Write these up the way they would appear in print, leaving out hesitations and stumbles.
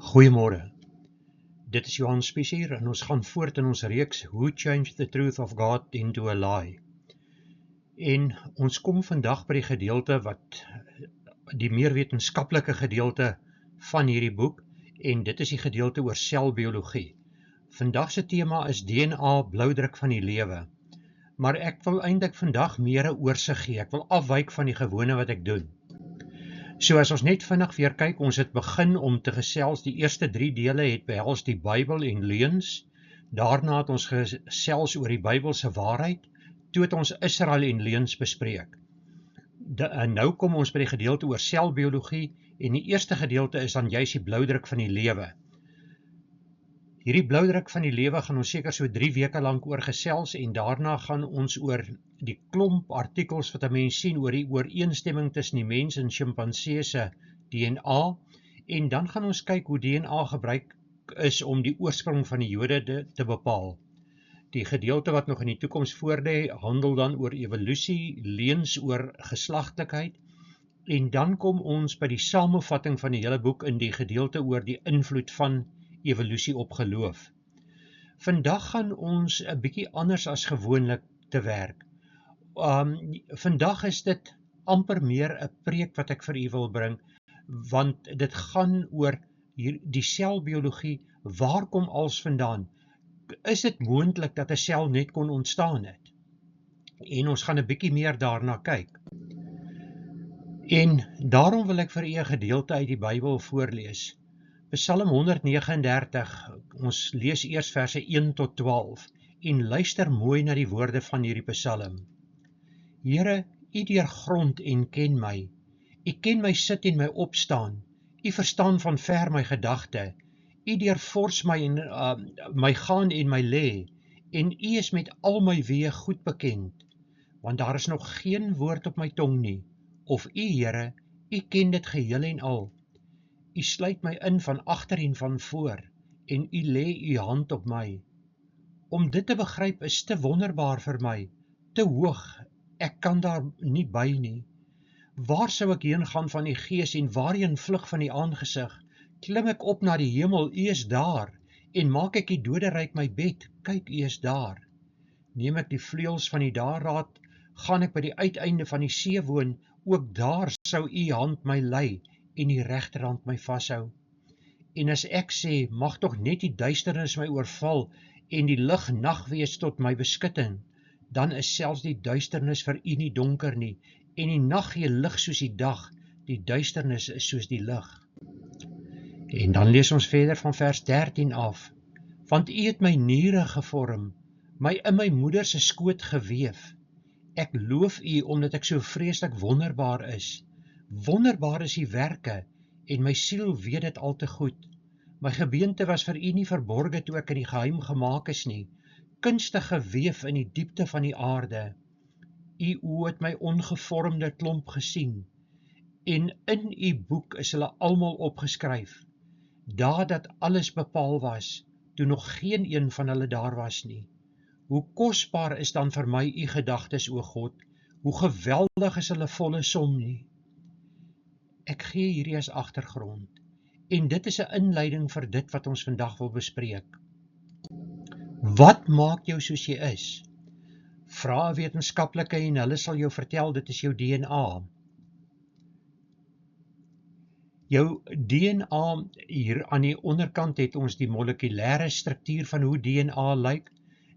Goeiemôre, dit is Johan Spies hier en ons gaan voort in ons reeks Who Changed the Truth of God into a Lie. En ons kom vandag by die gedeelte wat die meer wetenskaplike gedeelte van hierdie boek, en dit is die gedeelte oor selbiologie. Vandag se tema is DNA, bloudruk van die lewe. Maar ek wil eintlik vandag meer 'n oorsig gee. Ek wil afwyk van die gewone wat ek doen. So as ons net vinnig weer kyk, ons het begin om te gesels, die eerste 3 dele het behels die Bybel en leuns, daarna het ons gesels oor die Bybelse waarheid, toe het ons Israel en leuns bespreek. En nou kom ons by die gedeelte oor selbiologie, en die eerste gedeelte is dan juis die bloudruk van die lewe. Hierdie bloudruk van die lewe gaan ons seker so 3 weke lank oor gesels, en daarna gaan ons oor die klomp artikels wat 'n mens sien oor die ooreenstemming tussen die mens en sjimpansee se DNA, en dan gaan ons kyk hoe DNA gebruik is om die oorsprong van die Jode te bepaal. Die gedeelte wat nog in die toekoms voorlê, handel dan oor evolusie, leuns oor geslagtelikheid, en dan kom ons by die samevatting van die hele boek in die gedeelte oor die invloed van evolusie op geloof. Vandag gaan ons 'n bietjie anders as gewoonlik te werk. Vandag is dit amper meer 'n preek wat ek vir u wil bring, want dit gaan oor die selbiologie. Waar kom alles vandaan? Is dit moontlik dat 'n sel net kon ontstaan het? En ons gaan 'n bietjie meer daarna kyk. En daarom wil ek vir u 'n gedeelte uit die Bybel voorlees. Psalm 139, ons lees eers verse 1 tot 12, en luister mooi na die woorde van hierdie psalm. Here, u deurgrond en ken my. U ken my sit en my opstaan. U verstaan van ver my gedagte. U deurvors my en my gaan en my lê, en u is met al my weë goed bekend, want daar is nog geen woord op my tong nie, of u, Here, u ken dit geheel en al. U sluit my in van agter en van voor, en u lê u hand op my. Om dit te begryp is te wonderbaar vir my, te hoog, ek kan daar nie by nie. Waar sou ek heen gaan van die gees, en waarheen vlug van die aangesig? Klim ek op na die hemel, u is daar, en maak ek die doderyk my bed, kyk, u is daar. Neem ek die vleuels van die dageraad, gaan ek by die uiteinde van die see woon, ook daar sou u hand my lei, en die regterhand my vashou. En as ek sê, mag tog net die duisternis my oorval, en die lig nag wees tot my beskutting, dan is selfs die duisternis vir u nie donker nie, en die nag gee lig soos die dag, die duisternis is soos die lig. En dan lees ons verder van vers 13 af. Want u het my niere gevorm, my in my moeder se skoot geweef. Ek loof u omdat ek so vreeslik wonderbaar is. Wonderbaar is die werke, en my siel weet dit al te goed. My gebeente was vir u nie verborge toe ek in die geheim gemaak is nie, kunstig geweef in die diepte van die aarde. U oë het my ongevormde klomp gesien, en in u boek is hulle almal opgeskryf, dat alles bepaal was, toe nog geen een van hulle daar was nie. Hoe kosbaar is dan vir my u gedagtes, o God, hoe geweldig is hulle volle som nie. Ek gee hierdie as agtergrond, en dit is 'n inleiding vir dit wat ons vandag wil bespreek. Wat maak jou soos jy is? Vra 'n wetenskaplike en hulle sal jou vertel dit is jou DNA. Jou DNA, hier aan die onderkant het ons die molekulêre struktuur van hoe DNA lyk.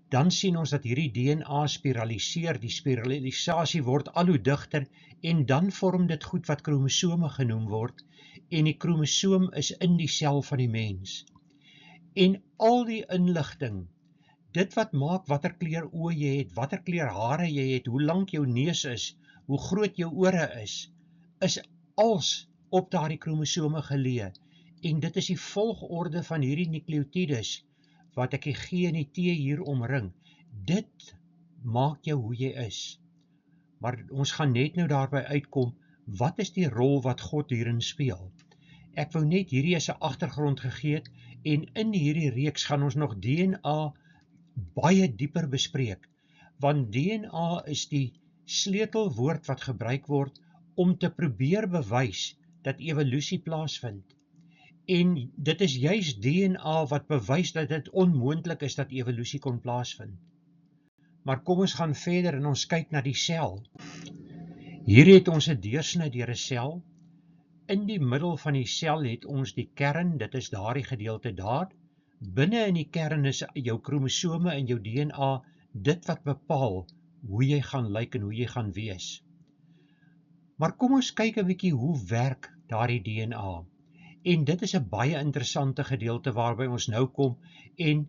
Dan sien ons dat hierdie DNA spiraliseer, die spiralisasie word al hoe digter, en dan vorm dit goed wat kromosome genoem word, en die kromosoom is in die sel van die mens. En al die inligting, dit wat maak watter kleur oë jy het, watter kleur hare jy het, hoe lank jou neus is, hoe groot jou ore is als op daardie kromosome geleë, en dit is die volgorde van hierdie nukleotides, wat ek die G en die T hier omring. Dit maak jou hoe jy is. Maar ons gaan net nou daarby uitkom, wat is die rol wat God hierin speel? Ek wou net hierdie as 'n agtergrond gegee het, en in hierdie reeks gaan ons nog DNA baie dieper bespreek, want DNA is die sleutelwoord wat gebruik word om te probeer bewys dat evolusie plaasvind. En dit is juist DNA wat bewys dat dit onmoontlik is dat evolusie kon plaasvind. Maar kom ons gaan verder en ons kyk na die sel. Hier het ons 'n deursnit deur 'n sel. In die middel van die sel het ons die kern, dit is daardie gedeelte daar. Binne in die kern is jou kromosome en jou DNA dit wat bepaal hoe jy gaan lyk en hoe jy gaan wees. Maar kom ons kyk 'n bietjie hoe werk daardie DNA. En dit is 'n baie interessante gedeelte waarby ons nou kom en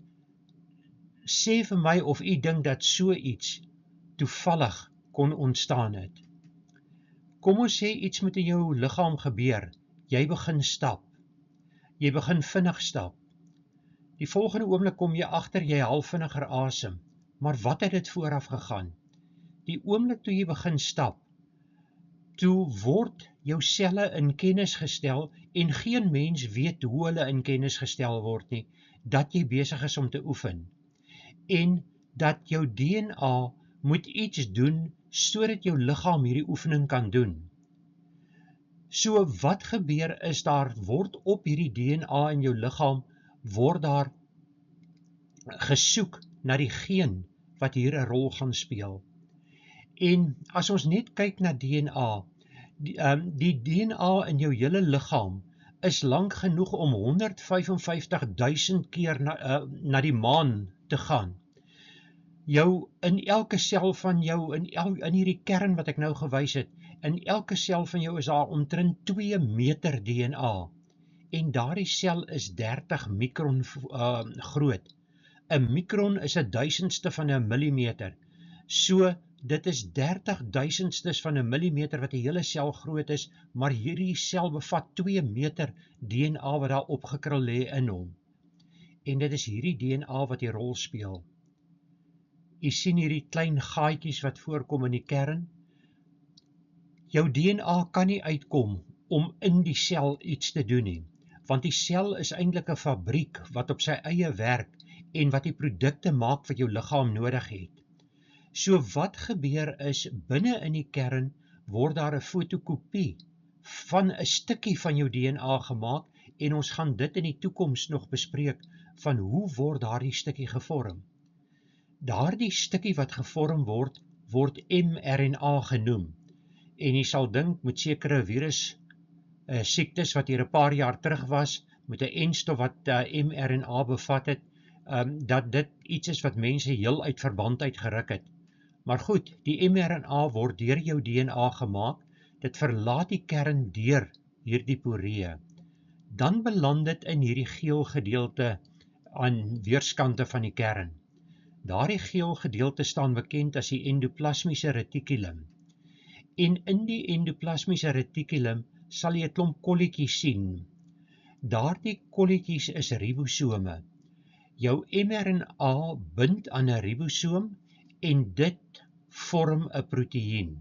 sê vir my of u dink dat so iets toevallig kon ontstaan het. Kom ons sê iets met in jou liggaam gebeur. Jy begin stap. Jy begin vinnig stap. Die volgende oomblik kom jy agter jy haal vinniger asem. Maar wat het dit vooraf gegaan? Die oomblik toe jy begin stap, toe word jou selle in kennis gestel en geen mens weet hoe hulle in kennis gestel word nie, dat jy besig is om te oefen. En dat jou DNA moet iets doen sodat jou liggaam hierdie oefening kan doen. So wat gebeur is daar word op hierdie DNA in jou liggaam word daar gesoek na die geen wat hier 'n rol gaan speel. En as ons net kyk na DNA, die DNA in jou hele liggaam is lank genoeg om 155.000 keer na die maan te gaan. In elke sel van jou, in hierdie kern wat ek nou gewys het, in elke sel van jou is daar omtrent 2 meter DNA. En daardie sel is 30 mikron groot. 'n mikron is 1/1000ste van 'n millimeter. So dit is 30.000stes van 'n millimeter wat 'n hele sel groot is, maar hierdie sel bevat 2 meter DNA wat daar opgekrul lê in hom. En dit is hierdie DNA wat die rol speel. U sien hierdie klein gaatjies wat voorkom in die kern. Jou DNA kan nie uitkom om in die sel iets te doen nie, want die sel is eintlik 'n fabriek wat op sy eie werk en wat die produkte maak wat jou liggaam nodig het. So wat gebeur is, binne in die kern word daar 'n fotokopie van 'n stukkie van jou DNA gemaak en ons gaan dit in die toekoms nog bespreek van hoe word daardie stukkie gevorm. Daardie stukkie wat gevorm word mRNA genoem. En jy sal dink met sekere virus siektes wat hier 'n paar jaar terug was, met 'n enstof wat mRNA bevat het, dat dit iets is wat mense heel uit verband uit geruk het. Maar goed, die mRNA word deur jou DNA gemaak, dit verlaat die kern deur hierdie poree. Dan beland dit in hierdie geel gedeelte aan weerskante van die kern. Daardie geel gedeelte staan bekend as die endoplasmiese retikulum. En in die endoplasmiese retikulum sal jy 'n klomp kolletjies sien. Daardie kolletjies is ribosome. Jou mRNA bind aan 'n ribosoom en dit vorm 'n proteïen.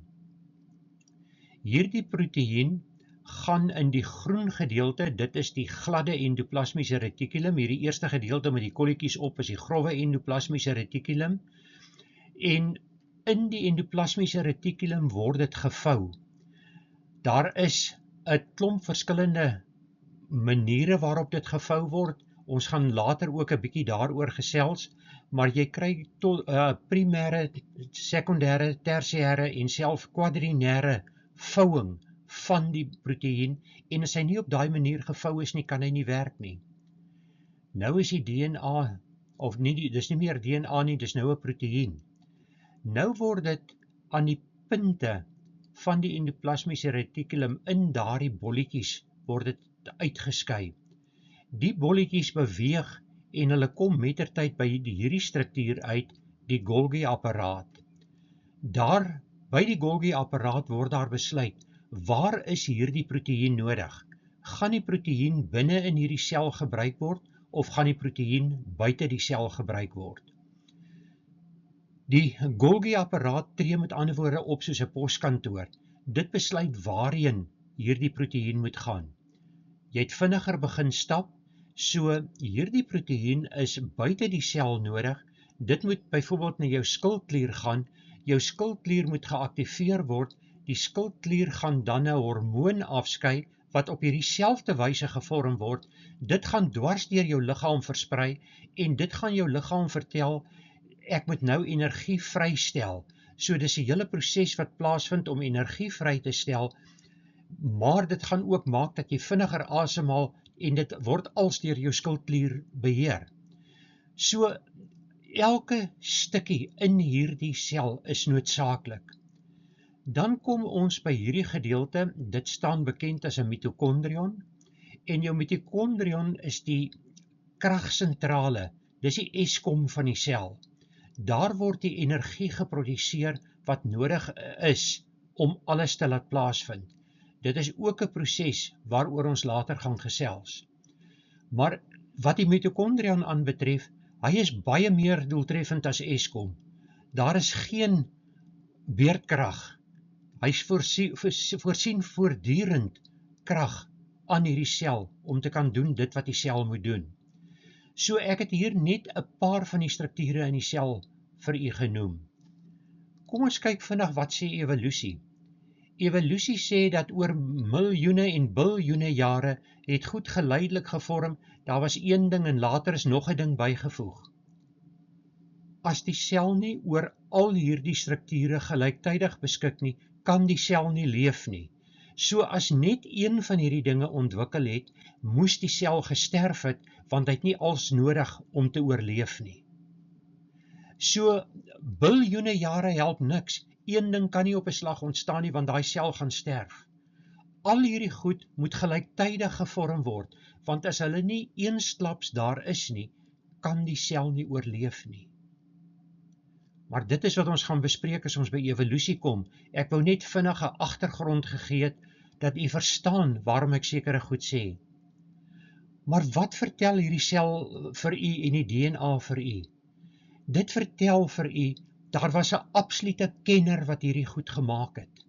Hierdie proteïen gaan in die groen gedeelte, dit is die gladde endoplasmiese retikulum, hierdie eerste gedeelte met die kolletjies op is die grouwe endoplasmiese retikulum, en in die endoplasmiese retikulum word dit gevou. Daar is 'n klomp verskillende maniere waarop dit gevou word. Ons gaan later ook 'n bietjie daaroor gesels, maar jy kry primêre, sekondêre, tersiêre en self kwadrinêre vouing van die proteïen, en as hy nie op daai manier gevou is nie, kan hy nie werk nie. Nou is die DNA, of nie, dis nie meer DNA nie, dis nou 'n proteïen. Nou word dit aan die punte van die endoplasmiese retikulum in daardie bolletjies word dit uitgeskei. Die bolletjies beweeg en hulle kom mettertyd by hierdie struktuur uit, die Golgi-apparaat. Daar by die Golgi-apparaat word daar besluit, waar is hierdie proteïen nodig? Gaan die proteïen binne in hierdie sel gebruik word of gaan die proteïen buite die sel gebruik word? Die Golgi-apparaat tree met ander woorde op soos 'n poskantoor. Dit besluit waarheen hierdie proteïen moet gaan. Jy het vinniger begin stap, so hierdie proteïen is buite die sel nodig. Dit moet byvoorbeeld na jou skildklier gaan. Jou skildklier moet geaktiveer word. Die skildklier gaan dan 'n hormoon afskei wat op hierdie selfde wyse gevorm word, dit gaan dwars deur jou liggaam versprei en dit gaan jou liggaam vertel, ek moet nou energie vrystel. So dis 'n hele proses wat plaasvind om energie vry te stel, maar dit gaan ook maak dat jy vinniger asemhaal en dit word als deur jou skildklier beheer. So elke stukkie in hierdie sel is noodsaaklik. Dan kom ons by hierdie gedeelte, dit staan bekend as 'n mitokondrion, en jou mitokondrion is die kragsentrale, dis die Eskom van die sel. Daar word die energie geproduseer wat nodig is om alles te laat plaasvind. Dit is ook 'n proses waaroor ons later gaan gesels. Maar wat die mitokondrion aanbetref, hy is baie meer doeltreffend as Eskom. Daar is geen beerdkrag. Hy voorsien voortdurend krag aan hierdie sel om te kan doen dit wat die sel moet doen. So ek het hier net 'n paar van die strukture in die sel vir u genoem. Kom ons kyk vinnig wat sê evolusie. Evolusie sê dat oor miljoene en biljoene jare het goed geleidelik gevorm, daar was een ding en later is nog 'n ding bygevoeg. As die sel nie oor al hierdie strukture gelyktydig beskik nie, kan die sel nie leef nie. So as net een van hierdie dinge ontwikkel het, moes die sel gesterf het, want hy het nie als nodig om te oorleef nie. So biljoene jare help niks. Een ding kan nie op 'n slag ontstaan nie, want daai sel gaan sterf. Al hierdie goed moet gelyktydig gevorm word, want as hulle nie eensklaps daar is nie, kan die sel nie oorleef nie. Maar dit is wat ons gaan bespreek as ons by evolusie kom. Ek wou net vinnig 'n agtergrond gegee het, dat u verstaan waarom ek sekere goed sê. Maar wat vertel hierdie sel vir u en die DNA vir u? Dit vertel vir u, daar was 'n absolute kenner wat hierdie goed gemaak het.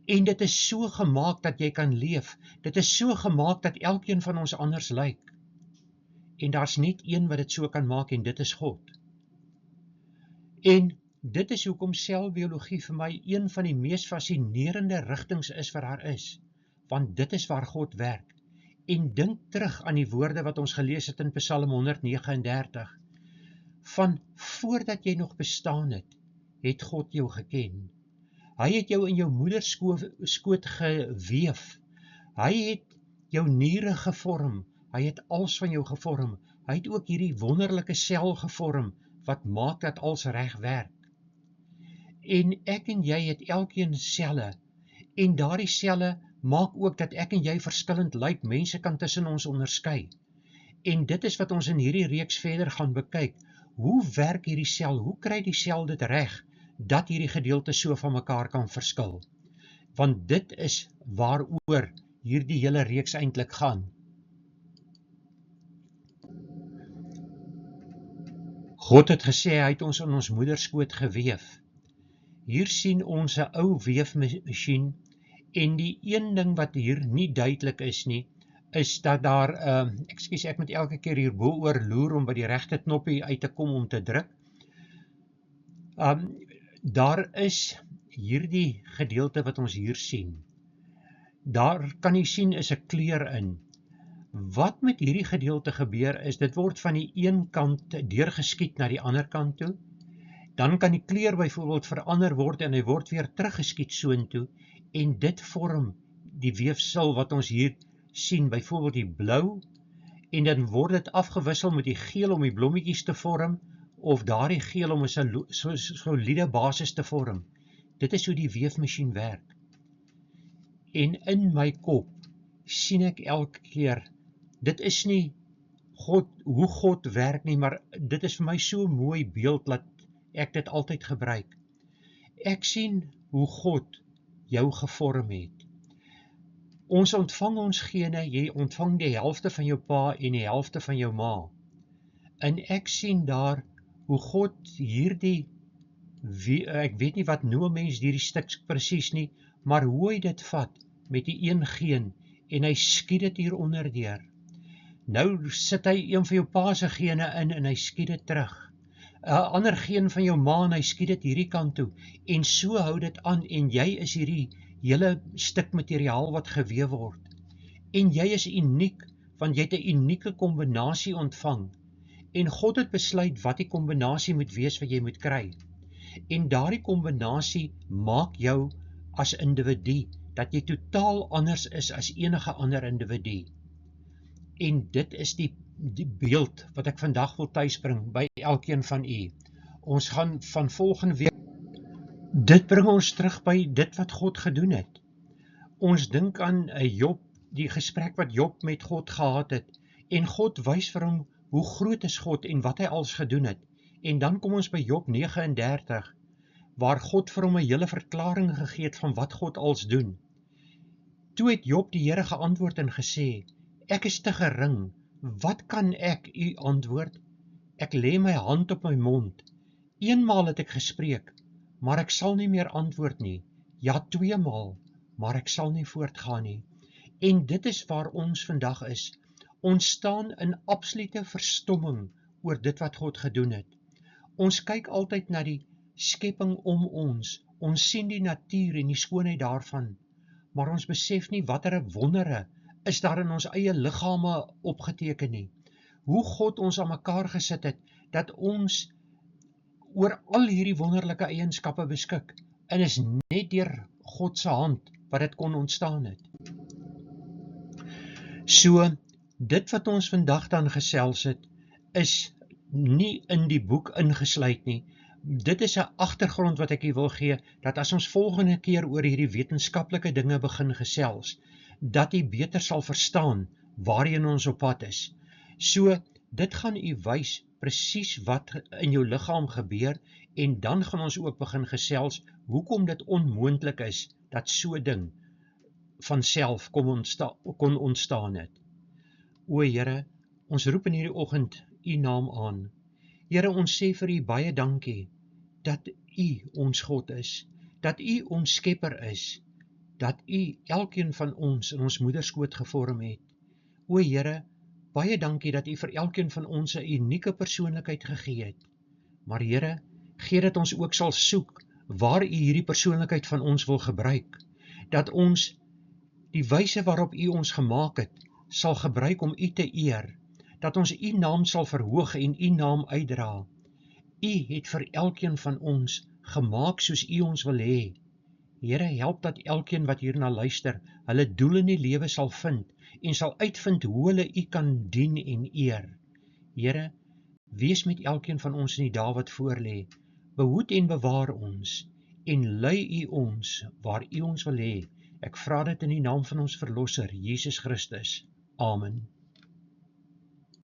En dit is so gemaak dat jy kan leef. Dit is so gemaak dat elkeen van ons anders lyk. En daar's net een wat dit so kan maak en dit is God. En dit is hoekom selbiologie vir my een van die mees fascinerende rigtings is wat daar is. Want dit is waar God werk. En dink terug aan die woorde wat ons gelees het in Psalm 139. Van voordat jy nog bestaan het, het God jou geken. Hy het jou in jou moeder skoot geweef. Hy het jou niere gevorm. Hy het als van jou gevorm. Hy het ook hierdie wonderlike sel gevorm, wat maak dat alles reg werk. En ek en jy het elkeen selle, en daardie selle maak ook dat ek en jy verskillend lyk. Mense kan tussen ons onderskei. En dit is wat ons in hierdie reeks verder gaan bekyk. Hoe werk hierdie sel? Hoe kry die sel dit reg, dat hierdie gedeelte so van mekaar kan verskil? Want dit is waaroor hierdie hele reeks eintlik gaan. God het gesê, hy het ons in ons moederskoot geweef. Hier sien ons 'n ou weefmasjien, en die een ding wat hier nie duidelik is nie, is dat daar, ek moet elke keer hier bo-oor loer om by die regte knoppie uit te kom om te druk. Daar is hierdie gedeelte wat ons hier sien. Daar kan jy sien is 'n kleur in. Wat met hierdie gedeelte gebeur is, dit word van die een kant deurgeskiet na die ander kant toe. Dan kan die kleur byvoorbeeld verander word en hy word weer teruggeskiet soontoe, en dit vorm die weefsel wat ons hier sien, byvoorbeeld die blou, en dan word dit afgewissel met die geel om die blommetjies te vorm, of daardie geel om 'n soliede basis te vorm. Dit is hoe die weefmasjien werk. En in my kop sien ek elke keer, dit is nie hoe God werk nie, maar dit is vir my so 'n mooi beeld dat ek dit altyd gebruik. Ek sien hoe God jou gevorm het. Ons ontvang ons gene, jy ontvang die helfte van jou pa en die helfte van jou ma. En ek sien daar hoe God hierdie, ek weet nie wat noem mens hierdie stuk presies nie, maar hoe hy dit vat met die een geen en hy skiet dit hier onderdeur. Nou sit hy een van jou pa se gene in en hy skiet dit terug. 'n Ander geen van jou ma en hy skiet dit hierdie kant toe. En so hou dit aan en jy is hierdie hele stuk materiaal wat gewewe word. En jy is uniek, want jy het 'n unieke kombinasie ontvang. En God het besluit wat die kombinasie moet wees wat jy moet kry. En daardie kombinasie maak jou as individu, dat jy totaal anders is as enige ander individu. En dit is die beeld wat ek vandag wil tuisbring by elkeen van u. Ons gaan van volgende week, dit bring ons terug by dit wat God gedoen het. Ons dink aan Job, die gesprek wat Job met God gehad het, en God wys vir hom hoe groot is God en wat hy als gedoen het. En dan kom ons by Job 39, waar God vir hom 'n hele verklaring gegee het van wat God als doen. Toe het Job die Here geantwoord en gesê, ek is te gering, wat kan ek u antwoord? Ek lê my hand op my mond. Eenmaal het ek gespreek, maar ek sal nie meer antwoord nie. Ja, 2 maal, maar ek sal nie voortgaan nie. En dit is waar ons vandag is. Ons staan in absolute verstomming oor dit wat God gedoen het. Ons kyk altyd na die skepping om ons. Ons sien die natuur en die skoonheid daarvan, maar ons besef nie watter wondere is daar in ons eie liggame opgeteken nie. Hoe God ons aan mekaar gesit het, dat ons oor al hierdie wonderlike eienskappe beskik, en is net deur God se hand wat dit kon ontstaan het. So, dit wat ons vandag dan gesels het, is nie in die boek ingesluit nie. Dit is 'n agtergrond wat ek hier wil gee, dat as ons volgende keer oor hierdie wetenskaplike dinge begin gesels, dat u beter sal verstaan waarheen ons op pad is. So, dit gaan u wys presies wat in jou liggaam gebeur, en dan gaan ons ook begin gesels hoekom dit onmoontlik is dat so 'n ding van self kon ontstaan het. O Here, ons roep in hierdie oggend u naam aan. Here, ons sê vir u baie dankie dat u ons God is, dat u ons skepper is, dat u elkeen van ons in ons moederskoot gevorm het. O Here, baie dankie dat u vir elkeen van ons 'n unieke persoonlikheid gegee het. Maar Here, gee dat ons ook sal soek waar u hierdie persoonlikheid van ons wil gebruik, dat ons die wyse waarop u ons gemaak het, sal gebruik om u te eer, dat ons u naam sal verhoog en u naam uitdra. U het vir elkeen van ons gemaak soos u ons wil hê. Here, help dat elkeen wat hierna luister, hulle doel in die lewe sal vind, en sal uitvind hoe hulle u kan dien en eer. Here, wees met elkeen van ons in die dae wat voorlê, behoed en bewaar ons, en lei u ons waar u ons wil hê. Ek vra dit in die naam van ons Verlosser, Jesus Christus. Amen.